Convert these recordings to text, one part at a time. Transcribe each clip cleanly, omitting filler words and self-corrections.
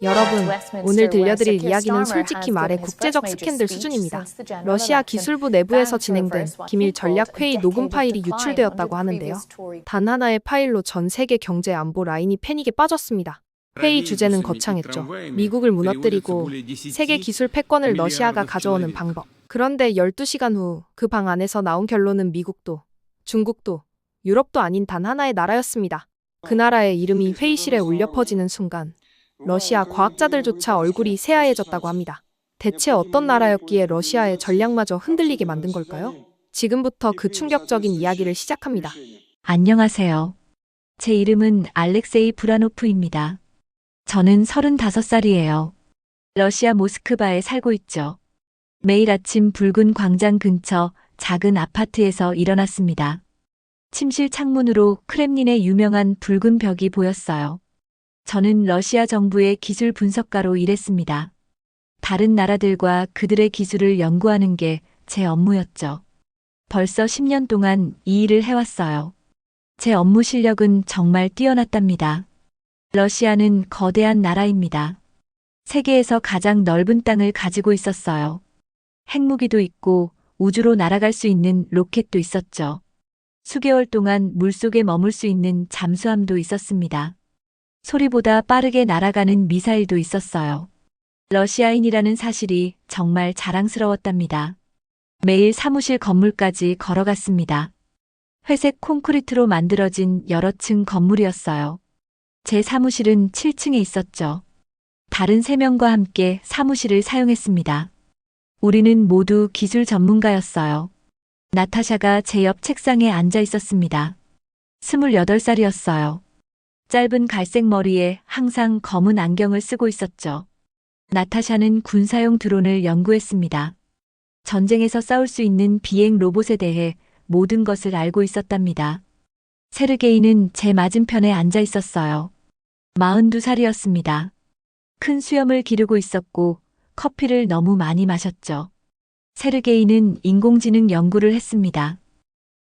여러분, 오늘 들려드릴 이야기는 솔직히 말해 국제적 스캔들 수준입니다. 러시아 기술부 내부에서 진행된 기밀 전략회의 녹음 파일이 유출되었다고 하는데요. 단 하나의 파일로 전 세계 경제 안보 라인이 패닉에 빠졌습니다. 회의 주제는 거창했죠. 미국을 무너뜨리고 세계 기술 패권을 러시아가 가져오는 방법. 그런데 12시간 후 그 방 안에서 나온 결론은 미국도, 중국도, 유럽도 아닌 단 하나의 나라였습니다. 그 나라의 이름이 회의실에 울려 퍼지는 순간 러시아 과학자들조차 얼굴이 새하얘졌다고 합니다. 대체 어떤 나라였기에 러시아의 전략마저 흔들리게 만든 걸까요? 지금부터 그 충격적인 이야기를 시작합니다. 안녕하세요. 제 이름은 알렉세이 브라노프입니다. 저는 35살이에요. 러시아 모스크바에 살고 있죠. 매일 아침 붉은 광장 근처 작은 아파트에서 일어났습니다. 침실 창문으로 크렘린의 유명한 붉은 벽이 보였어요. 저는 러시아 정부의 기술 분석가로 일했습니다. 다른 나라들과 그들의 기술을 연구하는 게 제 업무였죠. 벌써 10년 동안 이 일을 해왔어요. 제 업무 실력은 정말 뛰어났답니다. 러시아는 거대한 나라입니다. 세계에서 가장 넓은 땅을 가지고 있었어요. 핵무기도 있고 우주로 날아갈 수 있는 로켓도 있었죠. 수개월 동안 물속에 머물 수 있는 잠수함도 있었습니다. 소리보다 빠르게 날아가는 미사일도 있었어요. 러시아인이라는 사실이 정말 자랑스러웠답니다. 매일 사무실 건물까지 걸어갔습니다. 회색 콘크리트로 만들어진 여러 층 건물이었어요. 제 사무실은 7층에 있었죠. 다른 3명과 함께 사무실을 사용했습니다. 우리는 모두 기술 전문가였어요. 나타샤가 제 옆 책상에 앉아 있었습니다. 28살이었어요. 짧은 갈색 머리에 항상 검은 안경을 쓰고 있었죠. 나타샤는 군사용 드론을 연구했습니다. 전쟁에서 싸울 수 있는 비행 로봇에 대해 모든 것을 알고 있었답니다. 세르게이는 제 맞은편에 앉아 있었어요. 42살이었습니다. 큰 수염을 기르고 있었고 커피를 너무 많이 마셨죠. 세르게이는 인공지능 연구를 했습니다.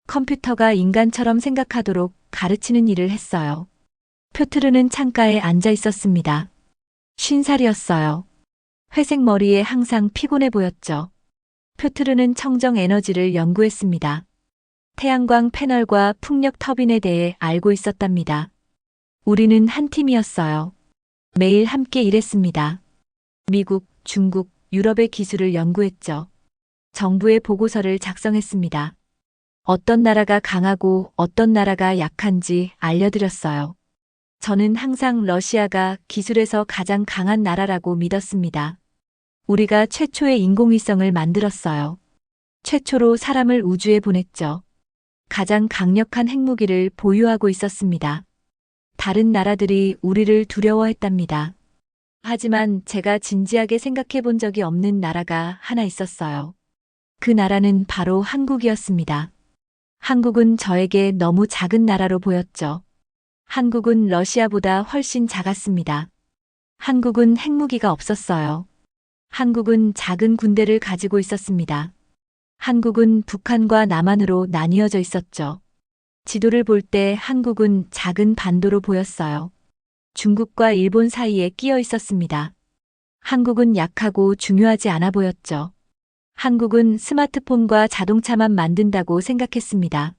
컴퓨터가 인간처럼 생각하도록 가르치는 일을 했어요. 표트르는 창가에 앉아 있었습니다. 50살이었어요. 회색 머리에 항상 피곤해 보였죠. 표트르는 청정 에너지를 연구했습니다. 태양광 패널과 풍력 터빈에 대해 알고 있었답니다. 우리는 한 팀이었어요. 매일 함께 일했습니다. 미국, 중국, 유럽의 기술을 연구했죠. 정부의 보고서를 작성했습니다. 어떤 나라가 강하고 어떤 나라가 약한지 알려드렸어요. 저는 항상 러시아가 기술에서 가장 강한 나라라고 믿었습니다. 우리가 최초의 인공위성을 만들었어요. 최초로 사람을 우주에 보냈죠. 가장 강력한 핵무기를 보유하고 있었습니다. 다른 나라들이 우리를 두려워했답니다. 하지만 제가 진지하게 생각해 본 적이 없는 나라가 하나 있었어요. 그 나라는 바로 한국이었습니다. 한국은 저에게 너무 작은 나라로 보였죠. 한국은 러시아보다 훨씬 작았습니다. 한국은 핵무기가 없었어요. 한국은 작은 군대를 가지고 있었습니다. 한국은 북한과 남한으로 나뉘어져 있었죠. 지도를 볼 때 한국은 작은 반도로 보였어요. 중국과 일본 사이에 끼어 있었습니다. 한국은 약하고 중요하지 않아 보였죠. 한국은 스마트폰과 자동차만 만든다고 생각했습니다.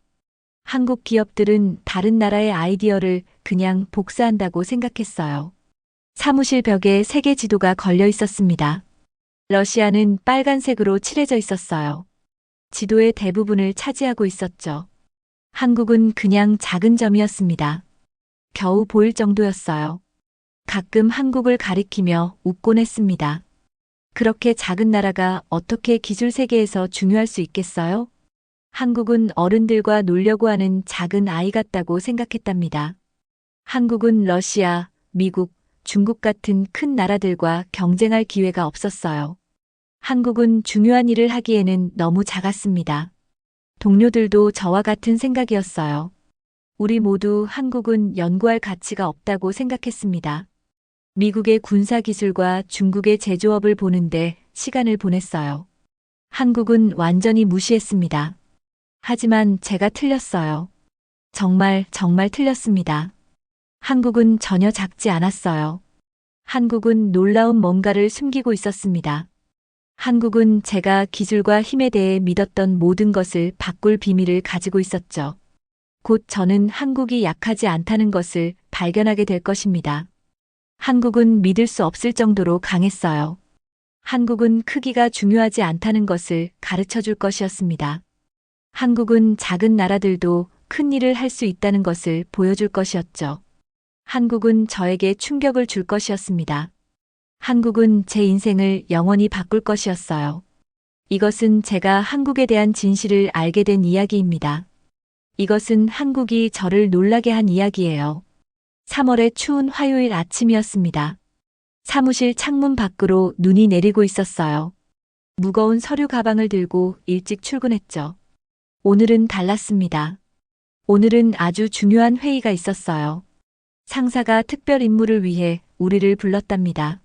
한국 기업들은 다른 나라의 아이디어를 그냥 복사한다고 생각했어요. 사무실 벽에 세계 지도가 걸려 있었습니다. 러시아는 빨간색으로 칠해져 있었어요. 지도의 대부분을 차지하고 있었죠. 한국은 그냥 작은 점이었습니다. 겨우 보일 정도였어요. 가끔 한국을 가리키며 웃곤 했습니다. 그렇게 작은 나라가 어떻게 기술 세계에서 중요할 수 있겠어요? 한국은 어른들과 놀려고 하는 작은 아이 같다고 생각했답니다. 한국은 러시아, 미국, 중국 같은 큰 나라들과 경쟁할 기회가 없었어요. 한국은 중요한 일을 하기에는 너무 작았습니다. 동료들도 저와 같은 생각이었어요. 우리 모두 한국은 연구할 가치가 없다고 생각했습니다. 미국의 군사기술과 중국의 제조업을 보는데 시간을 보냈어요. 한국은 완전히 무시했습니다. 하지만 제가 틀렸어요. 정말 틀렸습니다. 한국은 전혀 작지 않았어요. 한국은 놀라운 뭔가를 숨기고 있었습니다. 한국은 제가 기술과 힘에 대해 믿었던 모든 것을 바꿀 비밀을 가지고 있었죠. 곧 저는 한국이 약하지 않다는 것을 발견하게 될 것입니다. 한국은 믿을 수 없을 정도로 강했어요. 한국은 크기가 중요하지 않다는 것을 가르쳐 줄 것이었습니다. 한국은 작은 나라들도 큰 일을 할 수 있다는 것을 보여줄 것이었죠. 한국은 저에게 충격을 줄 것이었습니다. 한국은 제 인생을 영원히 바꿀 것이었어요. 이것은 제가 한국에 대한 진실을 알게 된 이야기입니다. 이것은 한국이 저를 놀라게 한 이야기예요. 3월의 추운 화요일 아침이었습니다. 사무실 창문 밖으로 눈이 내리고 있었어요. 무거운 서류 가방을 들고 일찍 출근했죠. 오늘은 달랐습니다. 오늘은 아주 중요한 회의가 있었어요. 상사가 특별 임무를 위해 우리를 불렀답니다.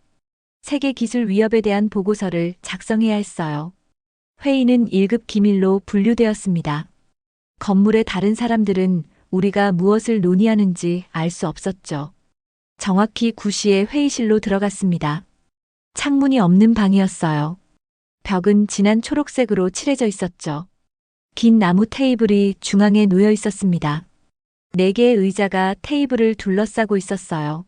세계 기술 위협에 대한 보고서를 작성해야 했어요. 회의는 1급 기밀로 분류되었습니다. 건물의 다른 사람들은 우리가 무엇을 논의하는지 알 수 없었죠. 정확히 9시에 회의실로 들어갔습니다. 창문이 없는 방이었어요. 벽은 진한 초록색으로 칠해져 있었죠. 긴 나무 테이블이 중앙에 놓여 있었습니다. 4개의 의자가 테이블을 둘러싸고 있었어요.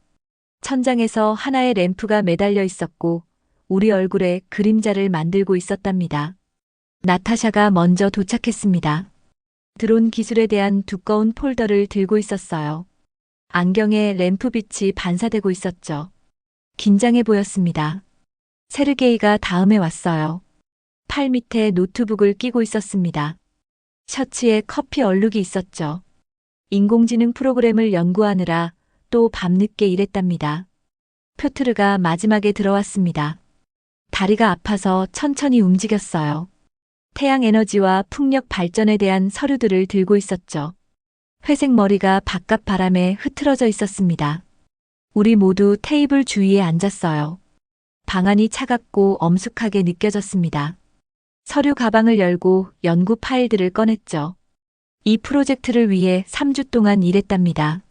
천장에서 하나의 램프가 매달려 있었고 우리 얼굴에 그림자를 만들고 있었답니다. 나타샤가 먼저 도착했습니다. 드론 기술에 대한 두꺼운 폴더를 들고 있었어요. 안경에 램프빛이 반사되고 있었죠. 긴장해 보였습니다. 세르게이가 다음에 왔어요. 팔 밑에 노트북을 끼고 있었습니다. 셔츠에 커피 얼룩이 있었죠. 인공지능 프로그램을 연구하느라 또 밤늦게 일했답니다. 표트르가 마지막에 들어왔습니다. 다리가 아파서 천천히 움직였어요. 태양 에너지와 풍력 발전에 대한 서류들을 들고 있었죠. 회색 머리가 바깥 바람에 흐트러져 있었습니다. 우리 모두 테이블 주위에 앉았어요. 방안이 차갑고 엄숙하게 느껴졌습니다. 서류 가방을 열고 연구 파일들을 꺼냈죠. 이 프로젝트를 위해 3주 동안 일했답니다.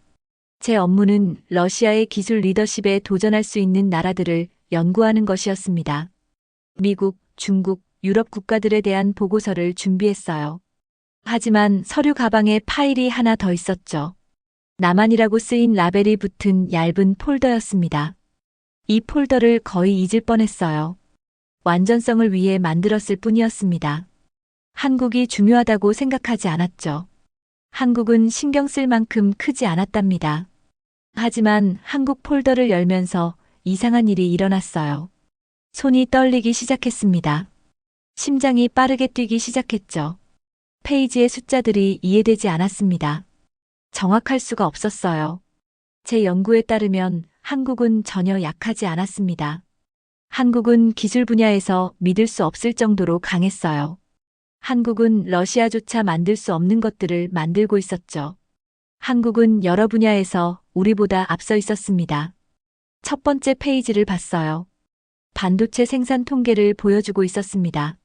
제 업무는 러시아의 기술 리더십에 도전할 수 있는 나라들을 연구하는 것이었습니다. 미국, 중국, 유럽 국가들에 대한 보고서를 준비했어요. 하지만 서류 가방에 파일이 하나 더 있었죠. 나만이라고 쓰인 라벨이 붙은 얇은 폴더였습니다. 이 폴더를 거의 잊을 뻔했어요. 완전성을 위해 만들었을 뿐이었습니다. 한국이 중요하다고 생각하지 않았죠. 한국은 신경 쓸 만큼 크지 않았답니다. 하지만 한국 폴더를 열면서 이상한 일이 일어났어요. 손이 떨리기 시작했습니다. 심장이 빠르게 뛰기 시작했죠. 페이지의 숫자들이 이해되지 않았습니다. 정확할 수가 없었어요. 제 연구에 따르면 한국은 전혀 약하지 않았습니다. 한국은 기술 분야에서 믿을 수 없을 정도로 강했어요. 한국은 러시아조차 만들 수 없는 것들을 만들고 있었죠. 한국은 여러 분야에서 우리보다 앞서 있었습니다. 첫 번째 페이지를 봤어요. 반도체 생산 통계를 보여주고 있었습니다.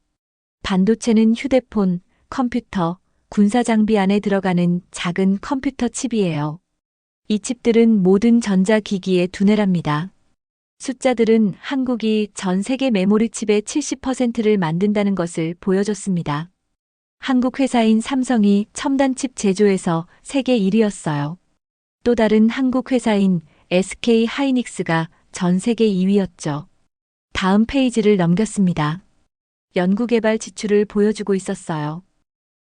반도체는 휴대폰, 컴퓨터, 군사 장비 안에 들어가는 작은 컴퓨터 칩이에요. 이 칩들은 모든 전자기기의 두뇌랍니다. 숫자들은 한국이 전 세계 메모리 칩의 70%를 만든다는 것을 보여줬습니다. 한국 회사인 삼성이 첨단 칩 제조에서 세계 1위였어요. 또 다른 한국 회사인 SK 하이닉스가 전 세계 2위였죠. 다음 페이지를 넘겼습니다. 연구개발 지출을 보여주고 있었어요.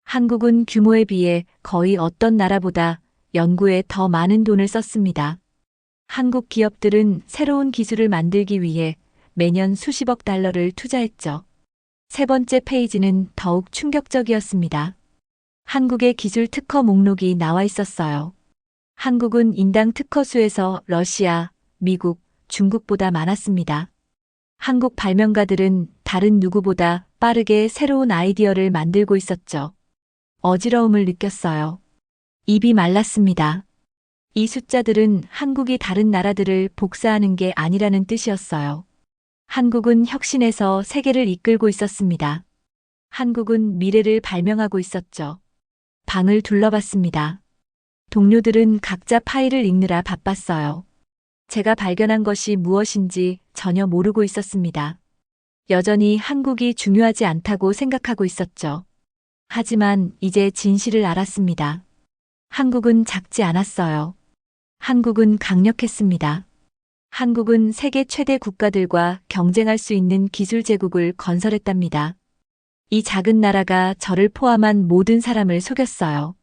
한국은 규모에 비해 거의 어떤 나라보다 연구에 더 많은 돈을 썼습니다. 한국 기업들은 새로운 기술을 만들기 위해 매년 수십억 달러를 투자했죠. 세 번째 페이지는 더욱 충격적이었습니다. 한국의 기술 특허 목록이 나와 있었어요. 한국은 인당 특허 수에서 러시아, 미국, 중국보다 많았습니다. 한국 발명가들은 다른 누구보다 빠르게 새로운 아이디어를 만들고 있었죠. 어지러움을 느꼈어요. 입이 말랐습니다. 이 숫자들은 한국이 다른 나라들을 복사하는 게 아니라는 뜻이었어요. 한국은 혁신에서 세계를 이끌고 있었습니다. 한국은 미래를 발명하고 있었죠. 방을 둘러봤습니다. 동료들은 각자 파일을 읽느라 바빴어요. 제가 발견한 것이 무엇인지 전혀 모르고 있었습니다. 여전히 한국이 중요하지 않다고 생각하고 있었죠. 하지만 이제 진실을 알았습니다. 한국은 작지 않았어요. 한국은 강력했습니다. 한국은 세계 최대 국가들과 경쟁할 수 있는 기술 제국을 건설했답니다. 이 작은 나라가 저를 포함한 모든 사람을 속였어요.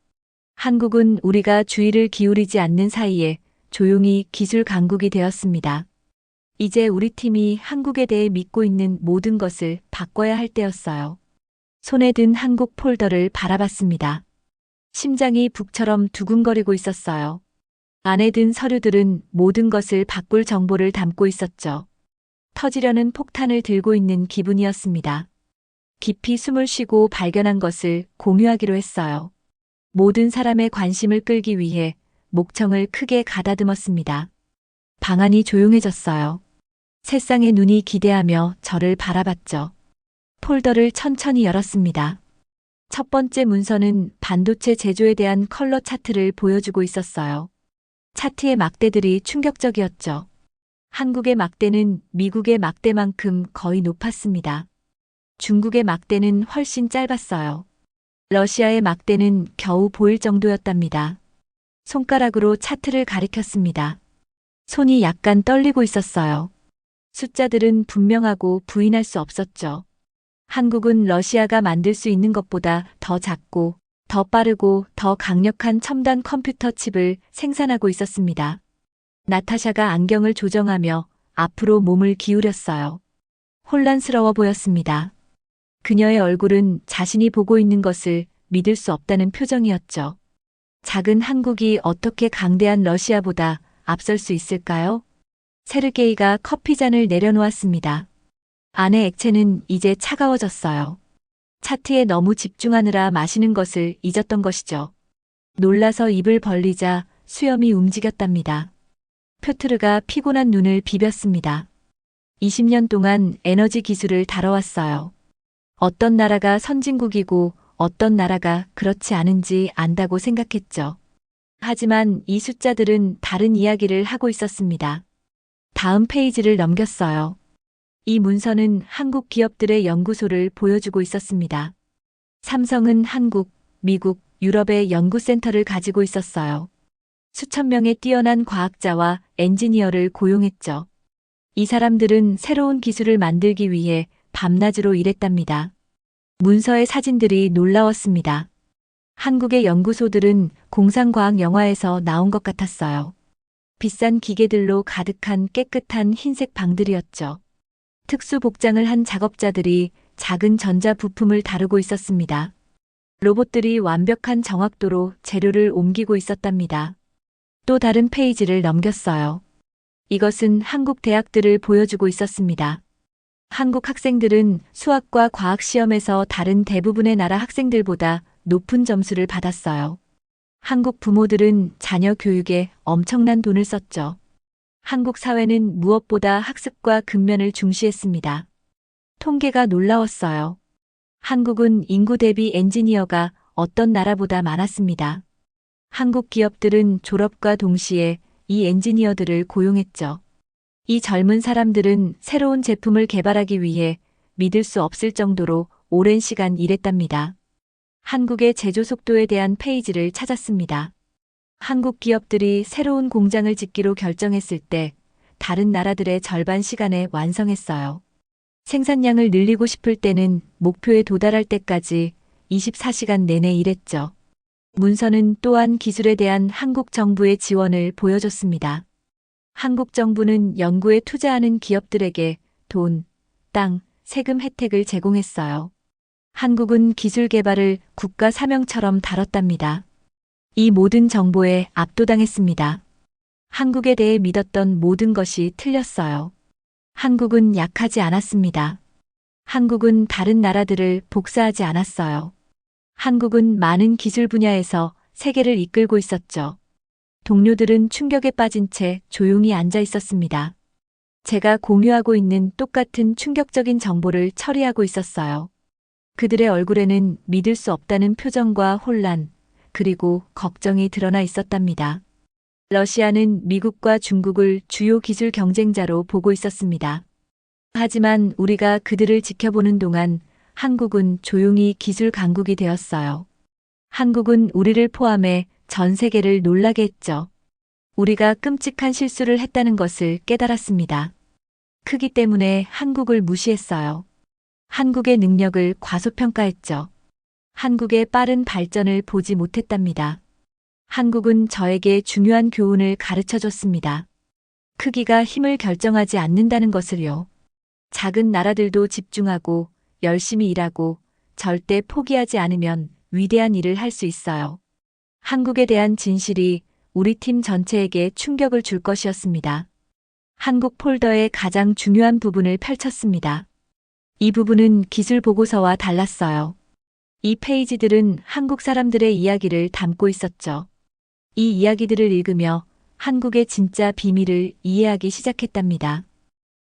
한국은 우리가 주의를 기울이지 않는 사이에 조용히 기술 강국이 되었습니다. 이제 우리 팀이 한국에 대해 믿고 있는 모든 것을 바꿔야 할 때였어요. 손에 든 한국 폴더를 바라봤습니다. 심장이 북처럼 두근거리고 있었어요. 안에 든 서류들은 모든 것을 바꿀 정보를 담고 있었죠. 터지려는 폭탄을 들고 있는 기분이었습니다. 깊이 숨을 쉬고 발견한 것을 공유하기로 했어요. 모든 사람의 관심을 끌기 위해 목청을 크게 가다듬었습니다. 방안이 조용해졌어요. 세상의 눈이 기대하며 저를 바라봤죠. 폴더를 천천히 열었습니다. 첫 번째 문서는 반도체 제조에 대한 컬러 차트를 보여주고 있었어요. 차트의 막대들이 충격적이었죠. 한국의 막대는 미국의 막대만큼 거의 높았습니다. 중국의 막대는 훨씬 짧았어요. 러시아의 막대는 겨우 보일 정도였답니다. 손가락으로 차트를 가리켰습니다. 손이 약간 떨리고 있었어요. 숫자들은 분명하고 부인할 수 없었죠. 한국은 러시아가 만들 수 있는 것보다 더 작고 더 빠르고 더 강력한 첨단 컴퓨터 칩을 생산하고 있었습니다. 나타샤가 안경을 조정하며 앞으로 몸을 기울였어요. 혼란스러워 보였습니다. 그녀의 얼굴은 자신이 보고 있는 것을 믿을 수 없다는 표정이었죠. 작은 한국이 어떻게 강대한 러시아보다 앞설 수 있을까요? 세르게이가 커피잔을 내려놓았습니다. 안의 액체는 이제 차가워졌어요. 차트에 너무 집중하느라 마시는 것을 잊었던 것이죠. 놀라서 입을 벌리자 수염이 움직였답니다. 표트르가 피곤한 눈을 비볐습니다. 20년 동안 에너지 기술을 다뤄왔어요. 어떤 나라가 선진국이고 어떤 나라가 그렇지 않은지 안다고 생각했죠. 하지만 이 숫자들은 다른 이야기를 하고 있었습니다. 다음 페이지를 넘겼어요. 이 문서는 한국 기업들의 연구소를 보여주고 있었습니다. 삼성은 한국, 미국, 유럽의 연구센터를 가지고 있었어요. 수천 명의 뛰어난 과학자와 엔지니어를 고용했죠. 이 사람들은 새로운 기술을 만들기 위해 밤낮으로 일했답니다. 문서의 사진들이 놀라웠습니다. 한국의 연구소들은 공상과학 영화에서 나온 것 같았어요. 비싼 기계들로 가득한 깨끗한 흰색 방들이었죠. 특수 복장을 한 작업자들이 작은 전자 부품을 다루고 있었습니다. 로봇들이 완벽한 정확도로 재료를 옮기고 있었답니다. 또 다른 페이지를 넘겼어요. 이것은 한국 대학들을 보여주고 있었습니다. 한국 학생들은 수학과 과학 시험에서 다른 대부분의 나라 학생들보다 높은 점수를 받았어요. 한국 부모들은 자녀 교육에 엄청난 돈을 썼죠. 한국 사회는 무엇보다 학습과 근면을 중시했습니다. 통계가 놀라웠어요. 한국은 인구 대비 엔지니어가 어떤 나라보다 많았습니다. 한국 기업들은 졸업과 동시에 이 엔지니어들을 고용했죠. 이 젊은 사람들은 새로운 제품을 개발하기 위해 믿을 수 없을 정도로 오랜 시간 일했답니다. 한국의 제조 속도에 대한 페이지를 찾았습니다. 한국 기업들이 새로운 공장을 짓기로 결정했을 때 다른 나라들의 절반 시간에 완성했어요. 생산량을 늘리고 싶을 때는 목표에 도달할 때까지 24시간 내내 일했죠. 문서는 또한 기술에 대한 한국 정부의 지원을 보여줬습니다. 한국 정부는 연구에 투자하는 기업들에게 돈, 땅, 세금 혜택을 제공했어요. 한국은 기술 개발을 국가 사명처럼 다뤘답니다. 이 모든 정보에 압도당했습니다. 한국에 대해 믿었던 모든 것이 틀렸어요. 한국은 약하지 않았습니다. 한국은 다른 나라들을 복사하지 않았어요. 한국은 많은 기술 분야에서 세계를 이끌고 있었죠. 동료들은 충격에 빠진 채 조용히 앉아 있었습니다. 제가 공유하고 있는 똑같은 충격적인 정보를 처리하고 있었어요. 그들의 얼굴에는 믿을 수 없다는 표정과 혼란, 그리고 걱정이 드러나 있었답니다. 러시아는 미국과 중국을 주요 기술 경쟁자로 보고 있었습니다. 하지만 우리가 그들을 지켜보는 동안 한국은 조용히 기술 강국이 되었어요. 한국은 우리를 포함해 전 세계를 놀라게 했죠. 우리가 끔찍한 실수를 했다는 것을 깨달았습니다. 크기 때문에 한국을 무시했어요. 한국의 능력을 과소평가했죠. 한국의 빠른 발전을 보지 못했답니다. 한국은 저에게 중요한 교훈을 가르쳐 줬습니다. 크기가 힘을 결정하지 않는다는 것을요. 작은 나라들도 집중하고 열심히 일하고 절대 포기하지 않으면 위대한 일을 할 수 있어요. 한국에 대한 진실이 우리 팀 전체에게 충격을 줄 것이었습니다. 한국 폴더의 가장 중요한 부분을 펼쳤습니다. 이 부분은 기술 보고서와 달랐어요. 이 페이지들은 한국 사람들의 이야기를 담고 있었죠. 이 이야기들을 읽으며 한국의 진짜 비밀을 이해하기 시작했답니다.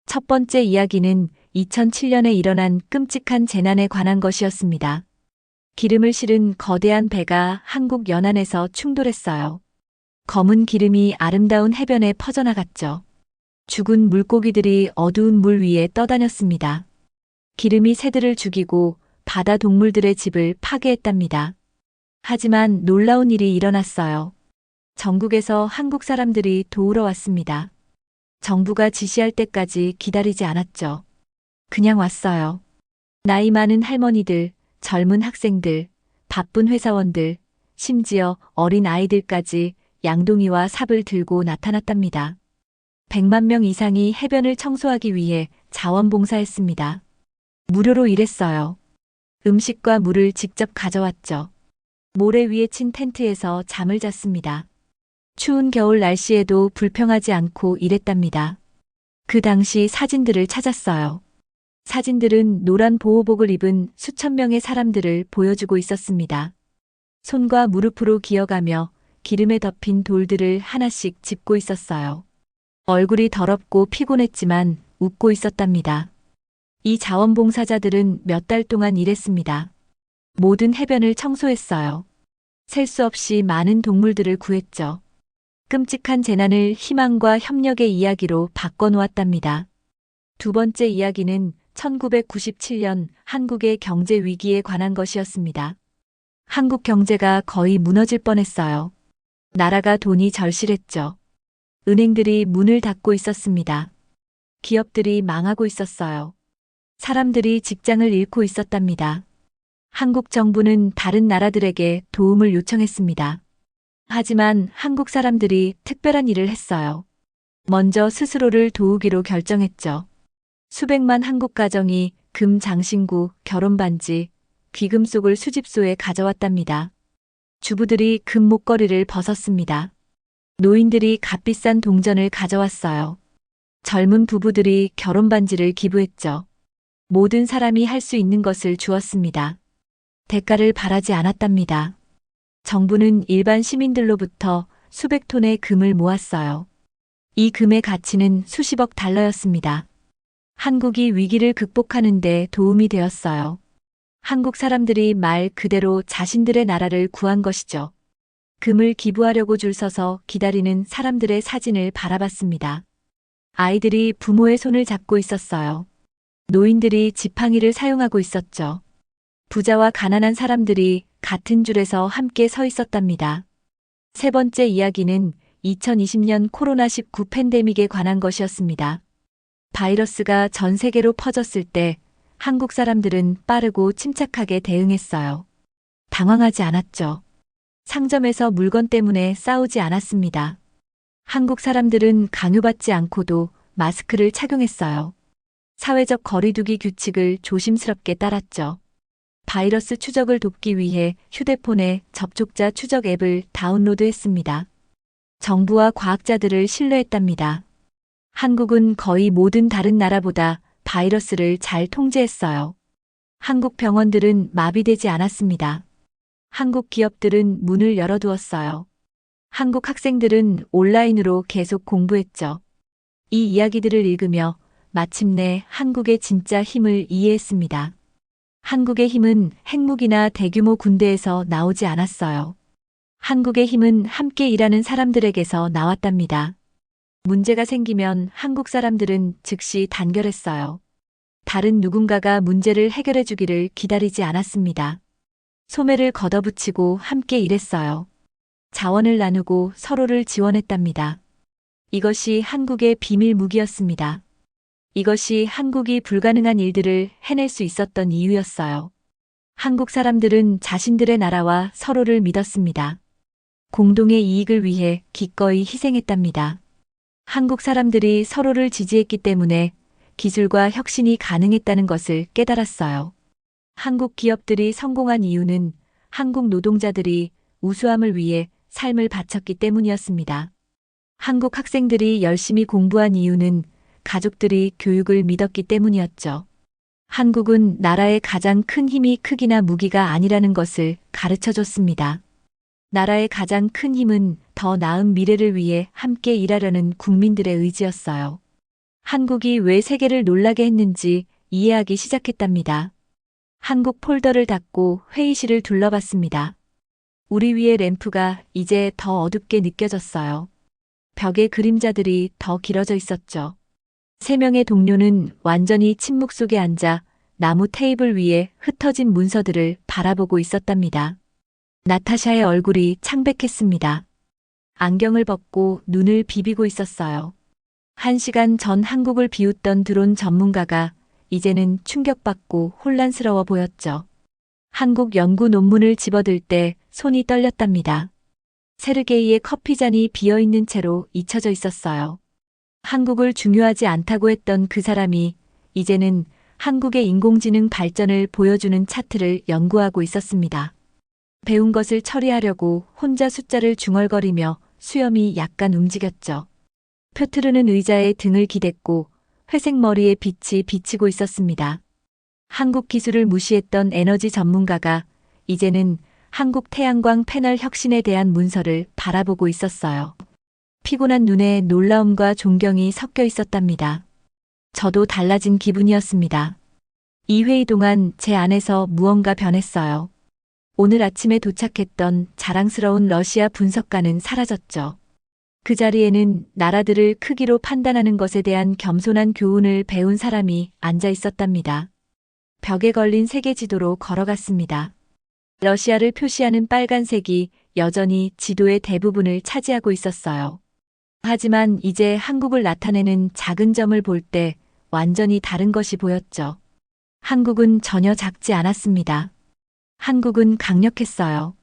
첫 번째 이야기는 2007년에 일어난 끔찍한 재난에 관한 것이었습니다. 기름을 실은 거대한 배가 한국 연안에서 충돌했어요. 검은 기름이 아름다운 해변에 퍼져나갔죠. 죽은 물고기들이 어두운 물 위에 떠다녔습니다. 기름이 새들을 죽이고 바다 동물들의 집을 파괴했답니다. 하지만 놀라운 일이 일어났어요. 전국에서 한국 사람들이 도우러 왔습니다. 정부가 지시할 때까지 기다리지 않았죠. 그냥 왔어요. 나이 많은 할머니들, 젊은 학생들, 바쁜 회사원들, 심지어 어린 아이들까지 양동이와 삽을 들고 나타났답니다. 100만 명 이상이 해변을 청소하기 위해 자원봉사했습니다. 무료로 일했어요. 음식과 물을 직접 가져왔죠. 모래 위에 친 텐트에서 잠을 잤습니다. 추운 겨울 날씨에도 불평하지 않고 일했답니다. 그 당시 사진들을 찾았어요. 사진들은 노란 보호복을 입은 수천 명의 사람들을 보여주고 있었습니다. 손과 무릎으로 기어가며 기름에 덮인 돌들을 하나씩 짚고 있었어요. 얼굴이 더럽고 피곤했지만 웃고 있었답니다. 이 자원봉사자들은 몇 달 동안 일했습니다. 모든 해변을 청소했어요. 셀 수 없이 많은 동물들을 구했죠. 끔찍한 재난을 희망과 협력의 이야기로 바꿔놓았답니다. 두 번째 이야기는 1997년 한국의 경제 위기에 관한 것이었습니다. 한국 경제가 거의 무너질 뻔했어요. 나라가 돈이 절실했죠. 은행들이 문을 닫고 있었습니다. 기업들이 망하고 있었어요. 사람들이 직장을 잃고 있었답니다. 한국 정부는 다른 나라들에게 도움을 요청했습니다. 하지만 한국 사람들이 특별한 일을 했어요. 먼저 스스로를 도우기로 결정했죠. 수백만 한국 가정이 금 장신구, 결혼 반지, 귀금속을 수집소에 가져왔답니다. 주부들이 금 목걸이를 벗었습니다. 노인들이 값비싼 동전을 가져왔어요. 젊은 부부들이 결혼 반지를 기부했죠. 모든 사람이 할 수 있는 것을 주었습니다. 대가를 바라지 않았답니다. 정부는 일반 시민들로부터 수백 톤의 금을 모았어요. 이 금의 가치는 수십억 달러였습니다. 한국이 위기를 극복하는 데 도움이 되었어요. 한국 사람들이 말 그대로 자신들의 나라를 구한 것이죠. 금을 기부하려고 줄 서서 기다리는 사람들의 사진을 바라봤습니다. 아이들이 부모의 손을 잡고 있었어요. 노인들이 지팡이를 사용하고 있었죠. 부자와 가난한 사람들이 같은 줄에서 함께 서 있었답니다. 세 번째 이야기는 2020년 코로나19 팬데믹에 관한 것이었습니다. 바이러스가 전 세계로 퍼졌을 때 한국 사람들은 빠르고 침착하게 대응했어요. 당황하지 않았죠. 상점에서 물건 때문에 싸우지 않았습니다. 한국 사람들은 강요받지 않고도 마스크를 착용했어요. 사회적 거리두기 규칙을 조심스럽게 따랐죠. 바이러스 추적을 돕기 위해 휴대폰에 접촉자 추적 앱을 다운로드했습니다. 정부와 과학자들을 신뢰했답니다. 한국은 거의 모든 다른 나라보다 바이러스를 잘 통제했어요. 한국 병원들은 마비되지 않았습니다. 한국 기업들은 문을 열어두었어요. 한국 학생들은 온라인으로 계속 공부했죠. 이 이야기들을 읽으며 마침내 한국의 진짜 힘을 이해했습니다. 한국의 힘은 핵무기나 대규모 군대에서 나오지 않았어요. 한국의 힘은 함께 일하는 사람들에게서 나왔답니다. 문제가 생기면 한국 사람들은 즉시 단결했어요. 다른 누군가가 문제를 해결해 주기를 기다리지 않았습니다. 소매를 걷어붙이고 함께 일했어요. 자원을 나누고 서로를 지원했답니다. 이것이 한국의 비밀 무기였습니다. 이것이 한국이 불가능한 일들을 해낼 수 있었던 이유였어요. 한국 사람들은 자신들의 나라와 서로를 믿었습니다. 공동의 이익을 위해 기꺼이 희생했답니다. 한국 사람들이 서로를 지지했기 때문에 기술과 혁신이 가능했다는 것을 깨달았어요. 한국 기업들이 성공한 이유는 한국 노동자들이 우수함을 위해 삶을 바쳤기 때문이었습니다. 한국 학생들이 열심히 공부한 이유는 가족들이 교육을 믿었기 때문이었죠. 한국은 나라의 가장 큰 힘이 크기나 무기가 아니라는 것을 가르쳐 줬습니다. 나라의 가장 큰 힘은 더 나은 미래를 위해 함께 일하려는 국민들의 의지였어요. 한국이 왜 세계를 놀라게 했는지 이해하기 시작했답니다. 한국 폴더를 닫고 회의실을 둘러봤습니다. 우리 위의 램프가 이제 더 어둡게 느껴졌어요. 벽의 그림자들이 더 길어져 있었죠. 3명의 동료는 완전히 침묵 속에 앉아 나무 테이블 위에 흩어진 문서들을 바라보고 있었답니다. 나타샤의 얼굴이 창백했습니다. 안경을 벗고 눈을 비비고 있었어요. 1시간 전 한국을 비웃던 드론 전문가가 이제는 충격받고 혼란스러워 보였죠. 한국 연구 논문을 집어들 때 손이 떨렸답니다. 세르게이의 커피잔이 비어있는 채로 잊혀져 있었어요. 한국을 중요하지 않다고 했던 그 사람이 이제는 한국의 인공지능 발전을 보여주는 차트를 연구하고 있었습니다. 배운 것을 처리하려고 혼자 숫자를 중얼거리며 수염이 약간 움직였죠. 표트르는 의자에 등을 기댔고 회색 머리에 빛이 비치고 있었습니다. 한국 기술을 무시했던 에너지 전문가가 이제는 한국 태양광 패널 혁신에 대한 문서를 바라보고 있었어요. 피곤한 눈에 놀라움과 존경이 섞여 있었답니다. 저도 달라진 기분이었습니다. 이 회의 동안 제 안에서 무언가 변했어요. 오늘 아침에 도착했던 자랑스러운 러시아 분석가는 사라졌죠. 그 자리에는 나라들을 크기로 판단하는 것에 대한 겸손한 교훈을 배운 사람이 앉아 있었답니다. 벽에 걸린 세계 지도로 걸어갔습니다. 러시아를 표시하는 빨간색이 여전히 지도의 대부분을 차지하고 있었어요. 하지만 이제 한국을 나타내는 작은 점을 볼 때 완전히 다른 것이 보였죠. 한국은 전혀 작지 않았습니다. 한국은 강력했어요.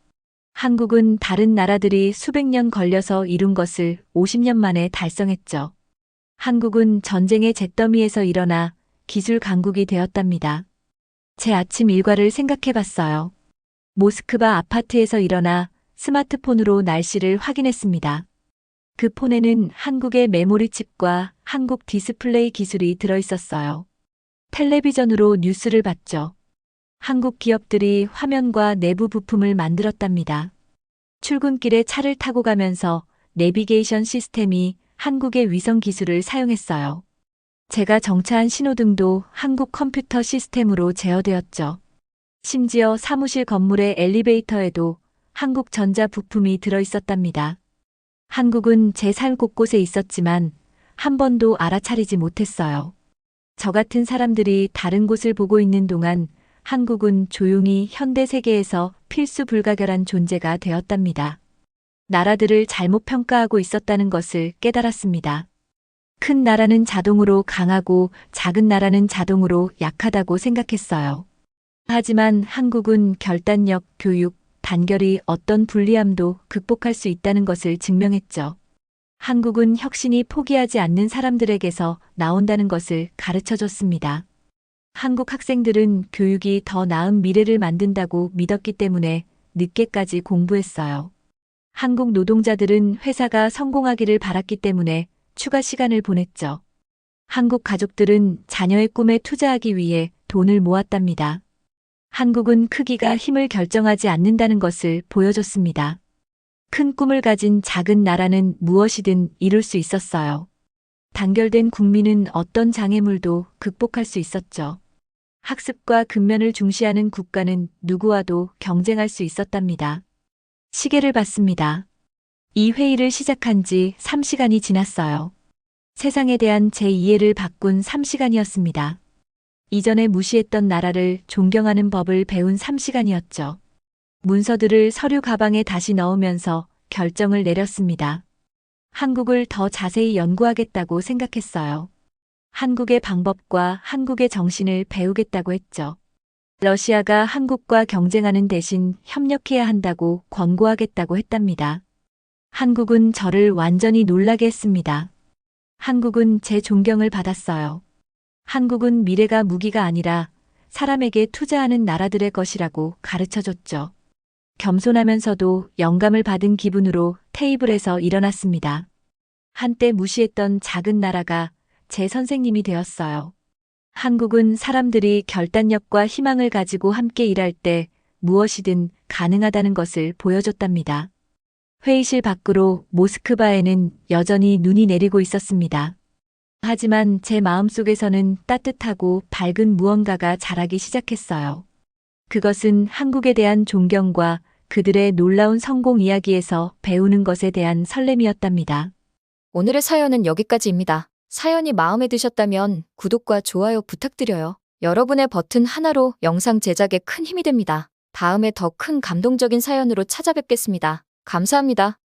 한국은 다른 나라들이 수백 년 걸려서 이룬 것을 50년 만에 달성했죠. 한국은 전쟁의 잿더미에서 일어나 기술 강국이 되었답니다. 제 아침 일과를 생각해 봤어요. 모스크바 아파트에서 일어나 스마트폰으로 날씨를 확인했습니다. 그 폰에는 한국의 메모리 칩과 한국 디스플레이 기술이 들어 있었어요. 텔레비전으로 뉴스를 봤죠. 한국 기업들이 화면과 내부 부품을 만들었답니다. 출근길에 차를 타고 가면서 내비게이션 시스템이 한국의 위성 기술을 사용했어요. 제가 정차한 신호등도 한국 컴퓨터 시스템으로 제어되었죠. 심지어 사무실 건물의 엘리베이터에도 한국 전자 부품이 들어 있었답니다. 한국은 제 삶 곳곳에 있었지만 한 번도 알아차리지 못했어요. 저 같은 사람들이 다른 곳을 보고 있는 동안 한국은 조용히 현대 세계에서 필수 불가결한 존재가 되었답니다. 나라들을 잘못 평가하고 있었다는 것을 깨달았습니다. 큰 나라는 자동으로 강하고 작은 나라는 자동으로 약하다고 생각했어요. 하지만 한국은 결단력, 교육, 단결이 어떤 불리함도 극복할 수 있다는 것을 증명했죠. 한국은 혁신이 포기하지 않는 사람들에게서 나온다는 것을 가르쳐 줬습니다. 한국 학생들은 교육이 더 나은 미래를 만든다고 믿었기 때문에 늦게까지 공부했어요. 한국 노동자들은 회사가 성공하기를 바랐기 때문에 추가 시간을 보냈죠. 한국 가족들은 자녀의 꿈에 투자하기 위해 돈을 모았답니다. 한국은 크기가 힘을 결정하지 않는다는 것을 보여줬습니다. 큰 꿈을 가진 작은 나라는 무엇이든 이룰 수 있었어요. 단결된 국민은 어떤 장애물도 극복할 수 있었죠. 학습과 근면을 중시하는 국가는 누구와도 경쟁할 수 있었답니다. 시계를 봤습니다. 이 회의를 시작한 지 3시간이 지났어요. 세상에 대한 제 이해를 바꾼 3시간이었습니다. 이전에 무시했던 나라를 존경하는 법을 배운 3시간이었죠. 문서들을 서류 가방에 다시 넣으면서 결정을 내렸습니다. 한국을 더 자세히 연구하겠다고 생각했어요. 한국의 방법과 한국의 정신을 배우겠다고 했죠. 러시아가 한국과 경쟁하는 대신 협력해야 한다고 권고하겠다고 했답니다. 한국은 저를 완전히 놀라게 했습니다. 한국은 제 존경을 받았어요. 한국은 미래가 무기가 아니라 사람에게 투자하는 나라들의 것이라고 가르쳐줬죠. 겸손하면서도 영감을 받은 기분으로 테이블에서 일어났습니다. 한때 무시했던 작은 나라가 제 선생님이 되었어요. 한국은 사람들이 결단력과 희망을 가지고 함께 일할 때 무엇이든 가능하다는 것을 보여줬답니다. 회의실 밖으로 모스크바에는 여전히 눈이 내리고 있었습니다. 하지만 제 마음속에서는 따뜻하고 밝은 무언가가 자라기 시작했어요. 그것은 한국에 대한 존경과 그들의 놀라운 성공 이야기에서 배우는 것에 대한 설렘이었답니다. 오늘의 사연은 여기까지입니다. 사연이 마음에 드셨다면 구독과 좋아요 부탁드려요. 여러분의 버튼 하나로 영상 제작에 큰 힘이 됩니다. 다음에 더 큰 감동적인 사연으로 찾아뵙겠습니다. 감사합니다.